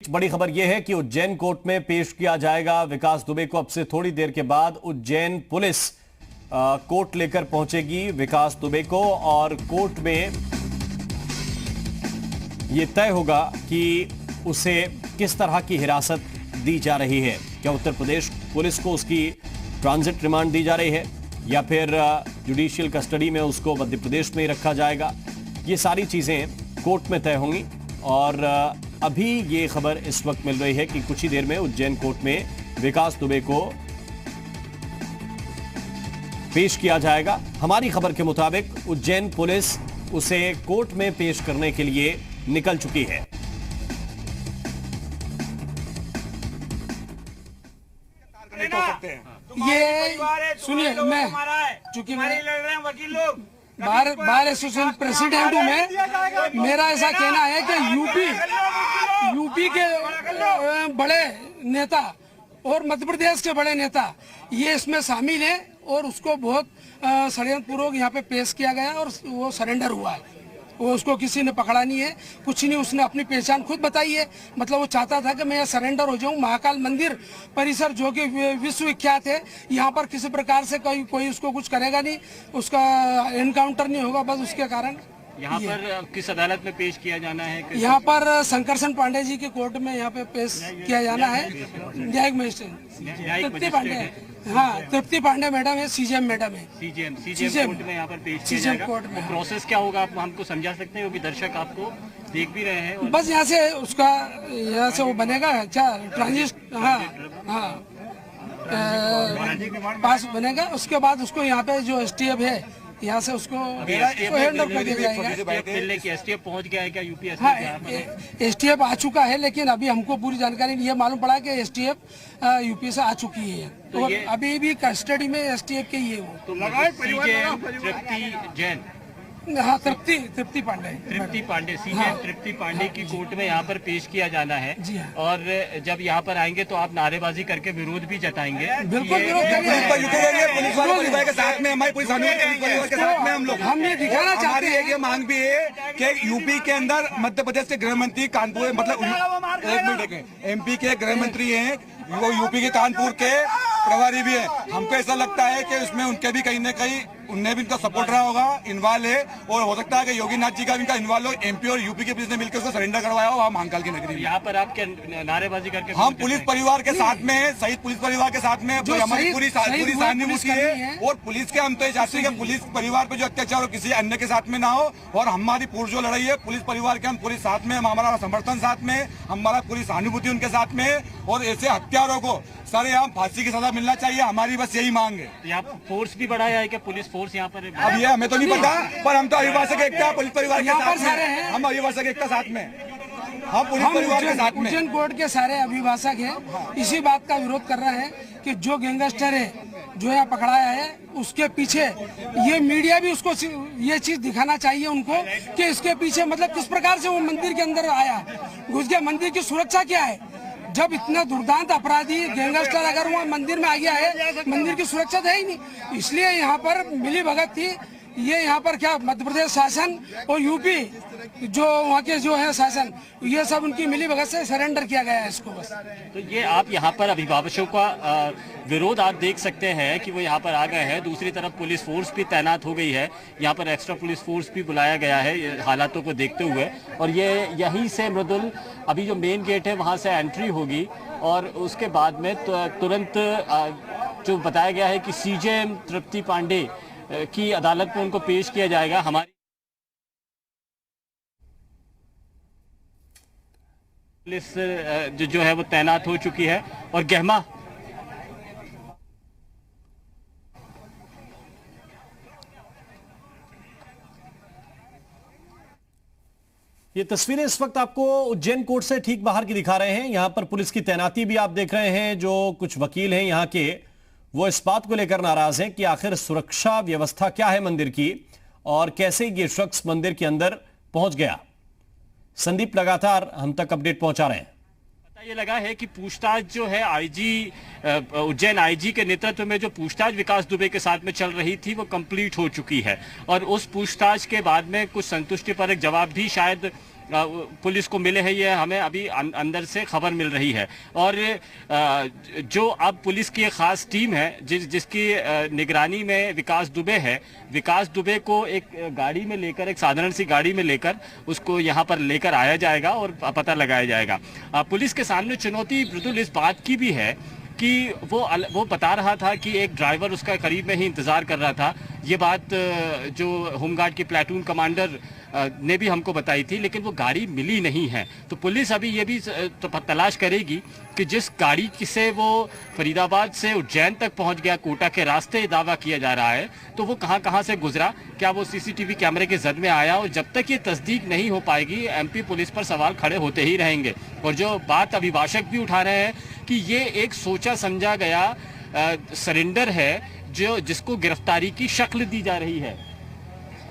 बड़ी खबर यह है कि उज्जैन कोर्ट में पेश किया जाएगा विकास दुबे को। अब से थोड़ी देर के बाद उज्जैन पुलिस कोर्ट लेकर पहुंचेगी विकास दुबे को और कोर्ट में यह तय होगा कि उसे किस तरह की हिरासत दी जा रही है। क्या उत्तर प्रदेश पुलिस को उसकी ट्रांजिट रिमांड दी जा रही है या फिर जुडिशियल कस्टडी में उसको मध्य प्रदेश में ही रखा जाएगा। ये सारी चीजें कोर्ट में तय होंगी और अभी ये खबर इस वक्त मिल रही है कि कुछ ही देर में उज्जैन कोर्ट में विकास दुबे को पेश किया जाएगा। हमारी खबर के मुताबिक उज्जैन पुलिस उसे कोर्ट में पेश करने के लिए निकल चुकी है। ये सुनिए, मैं चूंकि बार एसोसिएशन प्रेसिडेंट हूँ मैं, मेरा ऐसा कहना है कि यूपी के बड़े नेता और मध्य प्रदेश के बड़े नेता ये इसमें शामिल है और उसको बहुत षड्यंत्रपूर्वक यहाँ पे पेश किया गया और वो सरेंडर हुआ है। वो उसको किसी ने पकड़ा नहीं है, कुछ नहीं, उसने अपनी पहचान खुद बताई है। मतलब वो चाहता था कि मैं सरेंडर हो जाऊं। महाकाल मंदिर परिसर जो कि विश्वविख्यात है, यहाँ पर किसी प्रकार से कोई उसको कुछ करेगा नहीं, उसका एनकाउंटर नहीं होगा, बस उसके कारण। यहाँ पर किस अदालत में पेश किया जाना है? यहाँ पर शंकरसन पांडे जी के कोर्ट में यहाँ पे पेश किया जाना है। न्यायिक मजिस्ट्रेट तृप्ति पांडे, हाँ तृप्ति पांडे मैडम है, सीजेएम मैडम है। सीजेएम कोर्ट में यहाँ पर पेश किया जाएगा। कोर्ट में प्रोसेस क्या होगा आप हमको समझा सकते हैं, क्योंकि दर्शक आपको देख भी रहे हैं। बस यहाँ से उसका यहाँ से वो बनेगा क्या ट्रांजिट, हाँ पास बनेगा। उसके बाद उसको यहाँ पे जो एसटीएफ है यहाँ से उसको हैंड ओवर कर दिया जाएगा। एसटीएफ पहुँच गया है क्या यूपी? हाँ, एसटीएफ आ चुका है, लेकिन अभी हमको पूरी जानकारी नहीं है। मालूम पड़ा कि एसटीएफ यूपी से आ चुकी है और अभी भी कस्टडी में एसटीएफ के ही है वो। तो तृप्ति जैन, हाँ तृप्ति पांडे सीजेएम तृप्ति पांडे की कोर्ट में यहाँ पर पेश किया जाना है। जी हाँ। और जब यहाँ पर आएंगे तो आप नारेबाजी करके विरोध भी जताएंगे? बिल्कुल विरोध के साथ में, हमारी पुलिस के साथ में हम लोग, हम ये दिखाना चाहते हैं। ये मांग भी है कि यूपी के अंदर मध्य प्रदेश के गृह मंत्री कानपुर, मतलब एमपी के गृह मंत्री हैं, वो यूपी के कानपुर के प्रभारी भी है। हमको ऐसा लगता है कि उसमें उनके भी कहीं न कहीं उनने भी इनका सपोर्ट रहा होगा, इन्वॉल्व है, और हो सकता है कि योगी नाथ जी का भी इनका इन्वॉल्व हो। एमपी और यूपी के पुलिस ने मिलकर उसको सरेंडर करवाया हो महाकाल की नगरी में। यहाँ पर आप क्या नारेबाजी करके? हम पुलिस परिवार के साथ में, शहीद पुलिस परिवार के साथ में हमारी पूरी सहानुभूति है और पुलिस के हम तो चाहते हैं कि पुलिस परिवार पे जो अत्याचार हो किसी अन्य के साथ में ना हो। और हमारी पूरी जो लड़ाई है पुलिस परिवार के, हम पूरी साथ में, हमारा समर्थन साथ में, हमारा पूरी सहानुभूति उनके साथ में। और ऐसे हत्यारों को सरेआम फांसी की सजा मिलना चाहिए, हमारी बस यही मांग है। यहाँ फोर्स भी बढ़ाया है कि पुलिस फोर्स यहाँ पर? अब ये हमें तो नहीं पता, पर हम तो अभिभाषक एकता पुलिस परिवार के साथ में, हम अभिभाषक एकता साथ में, हम पुलिस परिवार के साथ में। उज्जैन कोर्ट के सारे अभिभाषक हैं, इसी बात का विरोध कर रहे हैं कि जो गैंगस्टर है जो यहाँ पकड़ाया है उसके पीछे ये मीडिया भी उसको ये चीज दिखाना चाहिए उनको कि इसके पीछे मतलब किस प्रकार से वो मंदिर के अंदर आया, घुस गया। मंदिर की सुरक्षा क्या है? जब इतना दुर्दांत अपराधी गैंगस्टर अगर वहाँ मंदिर में आ गया है, मंदिर की सुरक्षा है ही नहीं। इसलिए यहाँ पर मिली भगत थी। ये यहाँ पर क्या मध्य प्रदेश शासन और यूपी जो वहाँ के जो है शासन, ये सब उनकी मिली भगत से सरेंडर किया गया है इसको बस। तो ये आप यहाँ पर अभिभावकों का विरोध आप देख सकते हैं कि वो यहाँ पर आ गए हैं। दूसरी तरफ पुलिस फोर्स भी तैनात हो गई है, यहाँ पर एक्स्ट्रा पुलिस फोर्स भी बुलाया गया है हालातों को देखते हुए। और ये यहीं से मृदुल अभी जो मेन गेट है वहाँ से एंट्री होगी और उसके बाद में तुरंत जो बताया गया है कि सीजेएम तृप्ति पांडे की अदालत में उनको पेश किया जाएगा। हमारी पुलिस जो है वो तैनात हो चुकी है और गहमा ये तस्वीरें इस वक्त आपको उज्जैन कोर्ट से ठीक बाहर की दिखा रहे हैं। यहां पर पुलिस की तैनाती भी आप देख रहे हैं। जो कुछ वकील हैं यहां के, वो इस बात को लेकर नाराज हैं कि आखिर सुरक्षा व्यवस्था क्या है मंदिर की और कैसे ये शख्स मंदिर के अंदर पहुंच गया। संदीप लगातार हम तक अपडेट पहुंचा रहे हैं। ये लगा है कि पूछताछ जो है उज्जैन आईजी के नेतृत्व में जो पूछताछ विकास दुबे के साथ में चल रही थी वो कंप्लीट हो चुकी है और उस पूछताछ के बाद में कुछ संतुष्टिपरक जवाब भी शायद पुलिस को मिले हैं, ये हमें अभी अंदर से खबर मिल रही है। और जो अब पुलिस की एक खास टीम है जिसकी निगरानी में विकास दुबे है, विकास दुबे को एक गाड़ी में लेकर, एक साधारण सी गाड़ी में लेकर उसको यहाँ पर लेकर आया जाएगा और पता लगाया जाएगा। पुलिस के सामने चुनौती मृदुल इस बात की भी है कि वो बता रहा था कि एक ड्राइवर उसका करीब में ही इंतज़ार कर रहा था। ये बात जो होमगार्ड के प्लाटून कमांडर ने भी हमको बताई थी, लेकिन वो गाड़ी मिली नहीं है। तो पुलिस अभी ये भी तलाश करेगी कि जिस गाड़ी से वो फरीदाबाद से उज्जैन तक पहुंच गया, कोटा के रास्ते दावा किया जा रहा है, तो वो कहां से गुजरा, क्या वो सीसीटीवी कैमरे के जद में आया। और जब तक ये तस्दीक नहीं हो पाएगी, एमपी पुलिस पर सवाल खड़े होते ही रहेंगे। और जो बात अभिभाषक भी उठा रहे हैं कि ये एक सोचा समझा गया सरेंडर है जिसको गिरफ्तारी की शक्ल दी जा रही है।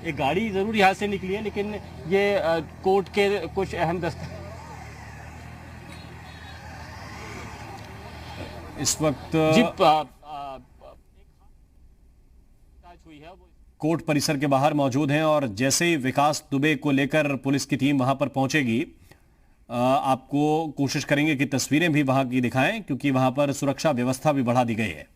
एक गाड़ी जरूर यहाँ से निकली है, लेकिन ये कोर्ट के कुछ अहम इस वक्त हुई है कोर्ट परिसर के बाहर मौजूद हैं और जैसे ही विकास दुबे को लेकर पुलिस की टीम वहां पर पहुंचेगी, आपको कोशिश करेंगे कि तस्वीरें भी वहां की दिखाएं, क्योंकि वहां पर सुरक्षा व्यवस्था भी बढ़ा दी गई है।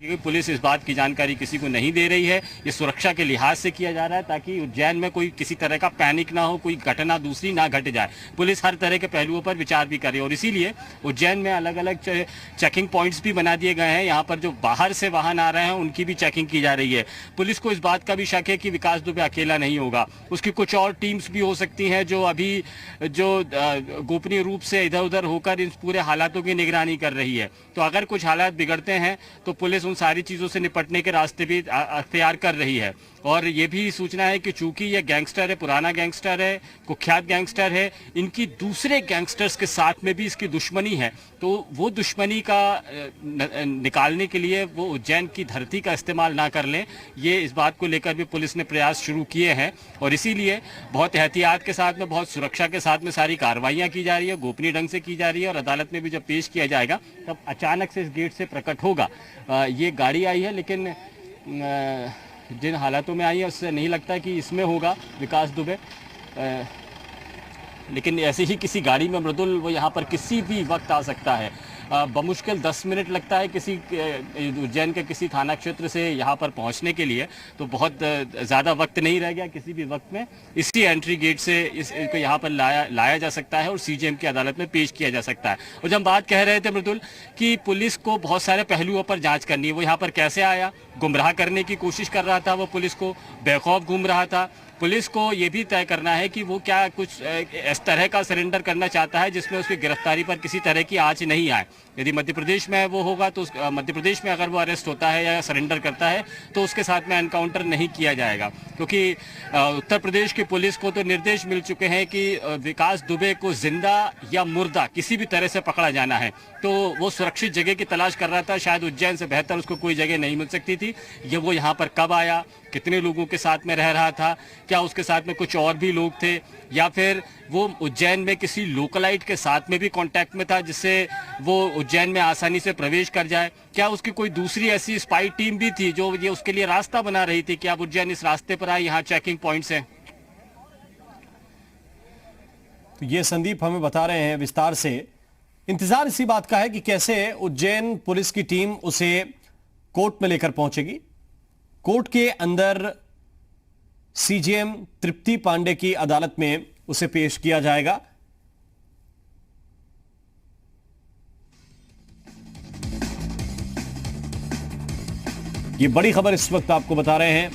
क्योंकि पुलिस इस बात की जानकारी किसी को नहीं दे रही है। ये सुरक्षा के लिहाज से किया जा रहा है ताकि उज्जैन में कोई किसी तरह का पैनिक ना हो, कोई घटना दूसरी ना घट जाए। पुलिस हर तरह के पहलुओं पर विचार भी कर रही है और इसीलिए उज्जैन में अलग अलग चेकिंग पॉइंट्स भी बना दिए गए हैं। यहाँ पर जो बाहर से वाहन आ रहे हैं उनकी भी चेकिंग की जा रही है। पुलिस को इस बात का भी शक है कि विकास दुबे अकेला नहीं होगा, उसकी कुछ और टीम्स भी हो सकती हैं जो अभी गोपनीय रूप से इधर उधर होकर इन पूरे हालातों की निगरानी कर रही है। तो अगर कुछ हालात बिगड़ते हैं तो पुलिस सारी चीजों से निपटने के रास्ते भी अख्तियार कर रही है। और ये भी सूचना है कि चूंकि ये गैंगस्टर है, पुराना गैंगस्टर है, कुख्यात गैंगस्टर है, इनकी दूसरे गैंगस्टर्स के साथ में भी इसकी दुश्मनी है। तो वो दुश्मनी का निकालने के लिए वो उज्जैन की धरती का इस्तेमाल ना कर लें, ये इस बात को लेकर भी पुलिस ने प्रयास शुरू किए हैं। और इसीलिए बहुत एहतियात के साथ में, बहुत सुरक्षा के साथ में सारी कार्रवाइयाँ की जा रही है, गोपनीय ढंग से की जा रही है। और अदालत में भी जब पेश किया जाएगा तब अचानक से इस गेट से प्रकट होगा। ये गाड़ी आई है, लेकिन जिन हालातों में आई है उससे नहीं लगता कि इसमें होगा विकास दुबे। लेकिन ऐसे ही किसी गाड़ी में मृदुल वो यहाँ पर किसी भी वक्त आ सकता है। बमुश्किल 10 मिनट लगता है किसी उज्जैन के किसी थाना क्षेत्र से यहाँ पर पहुँचने के लिए। तो बहुत ज़्यादा वक्त नहीं रह गया, किसी भी वक्त में इसी एंट्री गेट से इसको यहाँ पर लाया जा सकता है और सीजेएम की अदालत में पेश किया जा सकता है। और जब हम बात कह रहे थे मृदुल कि पुलिस को बहुत सारे पहलुओं पर जाँच करनी है, वो यहाँ पर कैसे आया, गुमराह करने की कोशिश कर रहा था, वो पुलिस को बेखौफ घूम रहा था। पुलिस को ये भी तय करना है कि वो क्या कुछ इस तरह का सरेंडर करना चाहता है जिसमें उसकी गिरफ्तारी पर किसी तरह की आंच नहीं आए। यदि मध्य प्रदेश में वो होगा तो मध्य प्रदेश में अगर वो अरेस्ट होता है या सरेंडर करता है तो उसके साथ में एनकाउंटर नहीं किया जाएगा, क्योंकि उत्तर प्रदेश की पुलिस को तो निर्देश मिल चुके हैं कि विकास दुबे को जिंदा या मुर्दा किसी भी तरह से पकड़ा जाना है। तो वो सुरक्षित जगह की तलाश कर रहा था, शायद उज्जैन से बेहतर उसको कोई जगह नहीं मिल सकती थी। ये वो यहाँ पर कब आया, कितने लोगों के साथ में रह रहा था, क्या उसके साथ में कुछ और भी लोग थे, या फिर वो उज्जैन में किसी लोकलाइट के साथ में भी कांटेक्ट में था जिससे वो उज्जैन में आसानी से प्रवेश कर जाए, क्या उसकी कोई दूसरी ऐसी स्पाई टीम भी थी जो ये उसके लिए रास्ता बना रही थी कि आप उज्जैन इस रास्ते पर आए, यहाँ चेकिंग पॉइंट्स हैं। तो ये संदीप हमें बता रहे हैं विस्तार से। इंतजार इसी बात का है कि कैसे उज्जैन पुलिस की टीम उसे कोर्ट में लेकर पहुंचेगी। कोर्ट के अंदर सीजेएम तृप्ति पांडे की अदालत में उसे पेश किया जाएगा। ये बड़ी खबर इस वक्त आपको बता रहे हैं।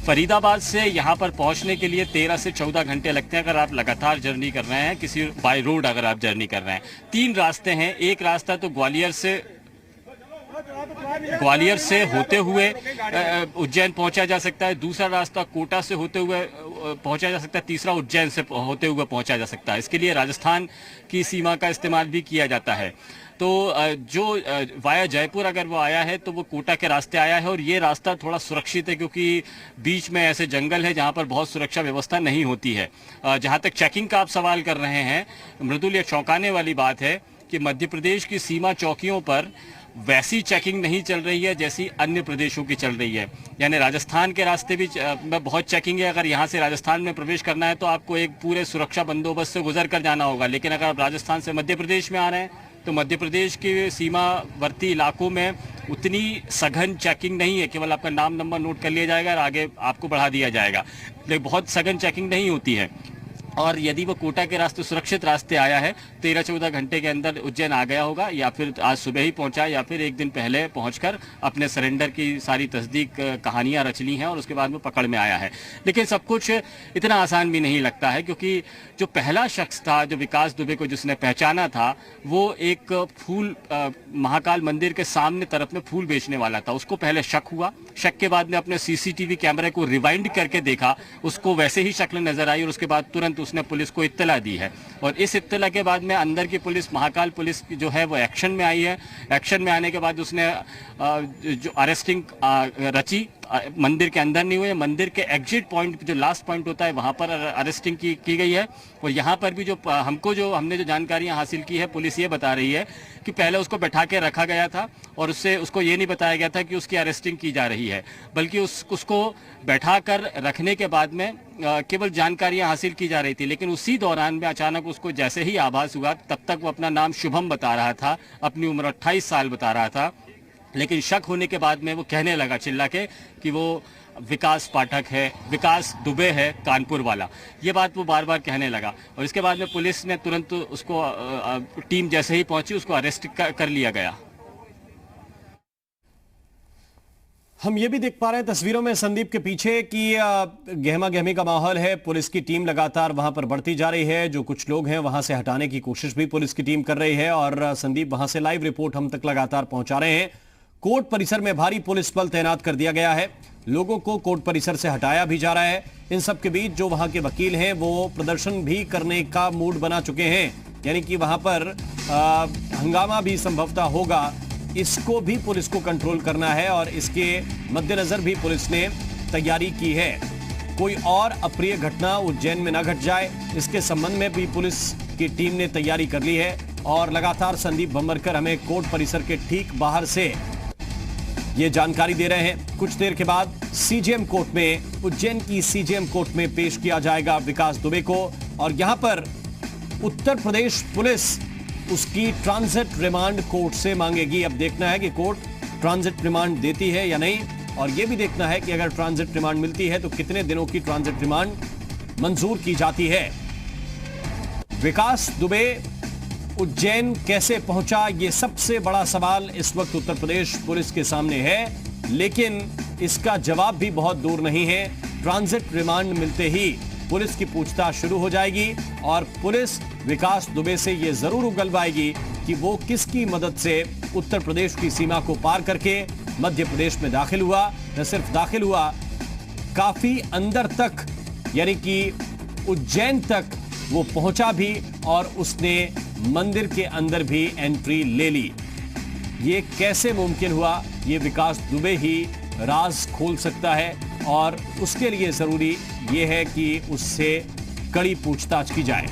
फरीदाबाद से यहाँ पर पहुँचने के लिए 13 से 14 घंटे लगते हैं अगर आप लगातार जर्नी कर रहे हैं, किसी बाय रोड अगर आप जर्नी कर रहे हैं। 3 रास्ते हैं। एक रास्ता तो ग्वालियर से होते हुए उज्जैन पहुंचा जा सकता है, दूसरा रास्ता कोटा से होते हुए पहुंचा जा सकता है, तीसरा उज्जैन से होते हुए पहुंचा जा सकता है। इसके लिए राजस्थान की सीमा का इस्तेमाल भी किया जाता है। तो जो वाया जयपुर अगर वो आया है तो वो कोटा के रास्ते आया है और ये रास्ता थोड़ा सुरक्षित है क्योंकि बीच में ऐसे जंगल है जहाँ पर बहुत सुरक्षा व्यवस्था नहीं होती है। जहाँ तक चेकिंग का आप सवाल कर रहे हैं मृदुल, ये चौंकाने वाली बात है कि मध्य प्रदेश की सीमा चौकियों पर वैसी चेकिंग नहीं चल रही है जैसी अन्य प्रदेशों की चल रही है। यानी राजस्थान के रास्ते भी में बहुत चेकिंग है। अगर यहाँ से राजस्थान में प्रवेश करना है तो आपको एक पूरे सुरक्षा बंदोबस्त से गुजर कर जाना होगा, लेकिन अगर आप राजस्थान से मध्य प्रदेश में आ रहे हैं तो मध्य प्रदेश के सीमावर्ती इलाकों में उतनी सघन चेकिंग नहीं है। केवल आपका नाम नंबर नोट कर लिया जाएगा और आगे आपको बढ़ा दिया जाएगा, लेकिन बहुत सघन चेकिंग नहीं होती है। और यदि वो कोटा के रास्ते सुरक्षित रास्ते आया है 13-14 घंटे के अंदर उज्जैन आ गया होगा, या फिर आज सुबह ही पहुंचा, या फिर एक दिन पहले पहुंचकर अपने सरेंडर की सारी तस्दीक कहानियां रच ली हैं और उसके बाद में पकड़ में आया है। लेकिन सब कुछ इतना आसान भी नहीं लगता है, क्योंकि जो पहला शख्स था जो विकास दुबे को जिसने पहचाना था, वो एक फूल महाकाल मंदिर के सामने तरफ में फूल बेचने वाला था। उसको पहले शक हुआ, शक के बाद में अपने सीसीटीवी कैमरे को रिवाइंड करके देखा, उसको वैसे ही शक्ल नजर आई और उसके बाद तुरंत उसने पुलिस को इत्तला दी है। और इस इत्तला के बाद में अंदर की पुलिस, महाकाल पुलिस जो है वो एक्शन में आई है। एक्शन में आने के बाद उसने जो अरेस्टिंग रची, मंदिर के अंदर नहीं हुए, मंदिर के एग्जिट पॉइंट जो लास्ट पॉइंट होता है वहां पर अरेस्टिंग की गई है। और यहाँ पर भी हमने जो जानकारियां हासिल की है, पुलिस ये बता रही है कि पहले उसको बैठा के रखा गया था और उसको ये नहीं बताया गया था कि उसकी अरेस्टिंग की जा रही है, बल्कि उसको बैठा कर रखने के बाद में केवल जानकारियां हासिल की जा रही थी। लेकिन उसी दौरान में अचानक उसको जैसे ही आभास हुआ, तब तक वो अपना नाम शुभम बता रहा था, अपनी उम्र 28 साल बता रहा था, लेकिन शक होने के बाद में वो कहने लगा चिल्ला के कि वो विकास पाठक है, विकास दुबे है, कानपुर वाला। ये बात वो बार बार कहने लगा और इसके बाद में पुलिस ने तुरंत उसको टीम जैसे ही पहुंची उसको अरेस्ट कर लिया गया। हम ये भी देख पा रहे हैं तस्वीरों में संदीप के पीछे कि गहमा गहमी का माहौल है। पुलिस की टीम लगातार वहां पर बढ़ती जा रही है, जो कुछ लोग हैं वहां से हटाने की कोशिश भी पुलिस की टीम कर रही है। और संदीप, वहां से लाइव रिपोर्ट हम तक लगातार पहुंचा रहे हैं। कोर्ट परिसर में भारी पुलिस बल तैनात कर दिया गया है, लोगों को कोर्ट परिसर से हटाया भी जा रहा है। इन सब के बीच जो वहां के वकील हैं वो प्रदर्शन भी करने का मूड बना चुके हैं, यानी कि वहां पर हंगामा भी संभवतः होगा। इसको भी पुलिस को कंट्रोल करना है और इसके मद्देनजर भी पुलिस ने तैयारी की है। कोई और अप्रिय घटना उज्जैन में न घट जाए, इसके संबंध में भी पुलिस की टीम ने तैयारी कर ली है। और लगातार संदीप भंबरकर हमें कोर्ट परिसर के ठीक बाहर से ये जानकारी दे रहे हैं। कुछ देर के बाद सीजेएम कोर्ट में, उज्जैन की सीजेएम कोर्ट में पेश किया जाएगा विकास दुबे को। और यहां पर उत्तर प्रदेश पुलिस उसकी ट्रांजिट रिमांड कोर्ट से मांगेगी। अब देखना है कि कोर्ट ट्रांजिट रिमांड देती है या नहीं, और यह भी देखना है कि अगर ट्रांजिट रिमांड मिलती है तो कितने दिनों की ट्रांजिट रिमांड मंजूर की जाती है। विकास दुबे उज्जैन कैसे पहुंचा, यह सबसे बड़ा सवाल इस वक्त उत्तर प्रदेश पुलिस के सामने है, लेकिन इसका जवाब भी बहुत दूर नहीं है। ट्रांजिट रिमांड मिलते ही पुलिस की पूछताछ शुरू हो जाएगी और पुलिस विकास दुबे से यह जरूर उगलवाएगी कि वो किसकी मदद से उत्तर प्रदेश की सीमा को पार करके मध्य प्रदेश में दाखिल हुआ। न सिर्फ दाखिल हुआ, काफी अंदर तक यानी कि उज्जैन तक वो पहुंचा भी और उसने मंदिर के अंदर भी एंट्री ले ली। ये कैसे मुमकिन हुआ, ये विकास दुबे ही राज खोल सकता है और उसके लिए जरूरी ये है कि उससे कड़ी पूछताछ की जाए।